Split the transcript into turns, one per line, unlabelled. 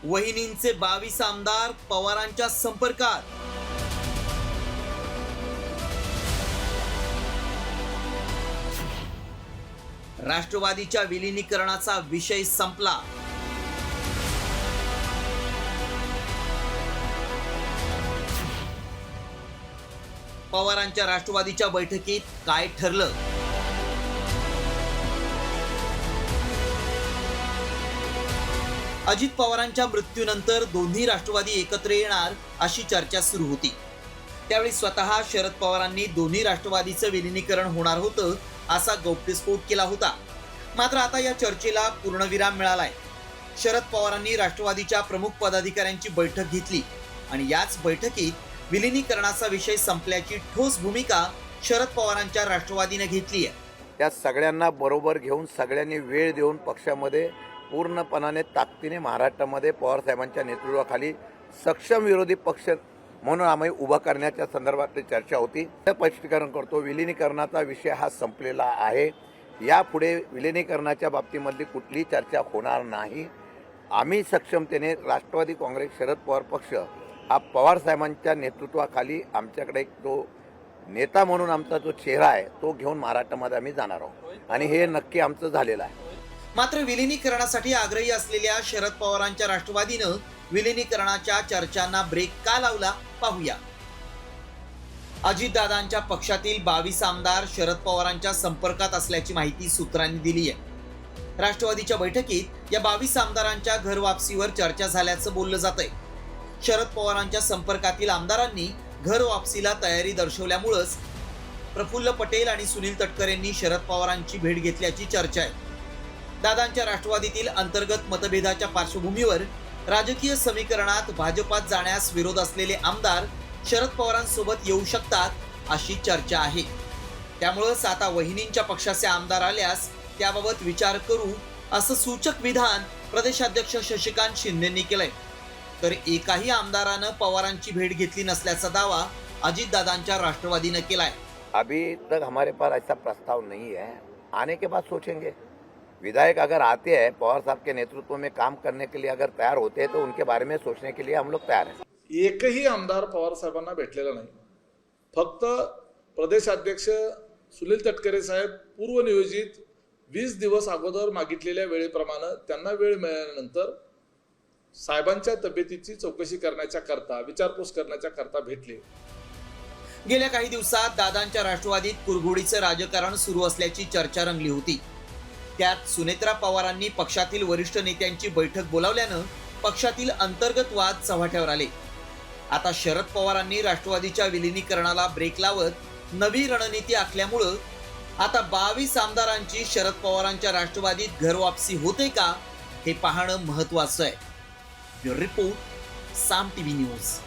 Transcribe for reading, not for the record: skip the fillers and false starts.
वहिनींचे 22 आमदार पवारांच्या संपर्कात। राष्ट्रवादीच्या विलीनीकरणाचा विषय संपला। पवारांच्या राष्ट्रवादीच्या बैठकीत काय ठरलं? अजित पवारांच्या मृत्यूनंतर दोन्ही राष्ट्रवादी एकत्र येणार अशी चर्चा सुरू होती। त्यावेळी स्वतः शरद पवारांनी दोन्ही राष्ट्रवादीचं विलीनीकरण होणार होतं असा गौप्यस्फोट केला होता। मात्र आता या चर्चेला पूर्णविराम मिळालाय। शरद पवारांनी राष्ट्रवादीच्या प्रमुख पदाधिकाऱ्यांची बैठक घेतली आणि याच बैठकीत विलीनीकरणाचा विषय संपल्याची ठोस भूमिका शरद पवारांच्या राष्ट्रवादीने घेतली आहे।
त्या सगळ्यांना बरोबर घेऊन सगळ्यांनी वेळ देऊन पक्षामध्ये पूर्णपणाने ताकदीने महाराष्ट्रामध्ये पवार साहेबांच्या नेतृत्वाखाली सक्षम विरोधी पक्ष म्हणून आम्ही उभा करण्याच्या संदर्भातली चर्चा होती। स्पष्टीकरण करतो, विलीनीकरणाचा विषय हा संपलेला आहे। यापुढे विलीनीकरणाच्या बाबतीमधली कुठलीही चर्चा होणार नाही। आम्ही सक्षमतेने राष्ट्रवादी काँग्रेस शरद पवार पक्ष हा पवार साहेबांच्या नेतृत्वाखाली आमच्याकडे एक तो नेता म्हणून आमचा जो चेहरा आहे तो घेऊन महाराष्ट्रामध्ये आम्ही जाणार आहोत आणि हे नक्की आमचं झालेलं आहे।
मात्र विलीनीकरणासाठी आग्रही असलेल्या शरद पवारांच्या राष्ट्रवादीनं विलीनीकरणाच्या चर्चांना ब्रेक का लावला पाहूया। अजितदादांच्या पक्षातील 22 आमदार शरद पवारांच्या संपर्कात असल्याची माहिती सूत्रांनी दिली आहे। राष्ट्रवादीच्या बैठकीत या 22 आमदारांच्या घर वापसीवर चर्चा झाल्याचं बोललं जातंय। शरद पवारांच्या संपर्कातील आमदारांनी घर वापसीला तयारी दर्शवल्यामुळेच प्रफुल्ल पटेल आणि सुनील तटकरेंनी शरद पवारांची भेट घेतल्याची चर्चा आहे। दादांच्या राष्ट्रवादीतील अंतर्गत मतभेदाच्या पार्श्वभूमीवर राजकीय समीकरणात भाजपात जाण्यास विरोध असलेले आमदार शरद पवारांसोबत येऊ शकतात अशी चर्चा आहे। त्यामुळेच आता वहिनींच्या पक्षाचे आमदार आल्यास त्याबाबत विचार करू असं सूचक विधान प्रदेशाध्यक्ष शशिकांत शिंदेंनी केलंय। तर एकाही आमदारानं पवारांची भेट घेतली नसल्याचा दावा अजितदादांच्या राष्ट्रवादीनं केलाय।
अभी तक हमारे पास ऐसा प्रस्ताव नहीं है, आने के बाद सोचेंगे। विधायक अगर आते हैं पवार साहब के नेतृत्व में काम करने के लिए अगर तैयार होते हैं तो उनके बारे में सोचने के लिए हम लोग तैयार हैं।
एकही आमदार पवार साहेबांना भेटलेला नाही। फक्त प्रदेशाध्यक्ष सुनील तटकरे साहेब पूर्वनियोजित 20 दिवस अगोदर मागितलेल्या वेळेप्रमाणे त्यांना वेळ मिळाल्यानंतर साहेबांच्या तब्येतीची चौकशी करण्याच्या करता विचारपूस करण्याच्या करता भेटले।
गेल्या काही दिवसात दादांच्या राष्ट्रवादीत कुरघोडीचं राजकारण सुरू असल्याची चर्चा रंगली होती। त्यात सुनेत्रा पवारांनी पक्षातील वरिष्ठ नेत्यांची बैठक बोलावल्यानं पक्षातील अंतर्गत वाद चव्हाट्यावर आले। आता शरद पवारांनी राष्ट्रवादीच्या विलीनीकरणाला ब्रेक लावत नवी रणनीती आखल्यामुळं आता 22 आमदारांची शरद पवारांच्या राष्ट्रवादीत घर वापसी होते का हे पाहणं महत्त्वाचं आहे। ब्युरो रिपोर्ट, साम टीव्ही न्यूज।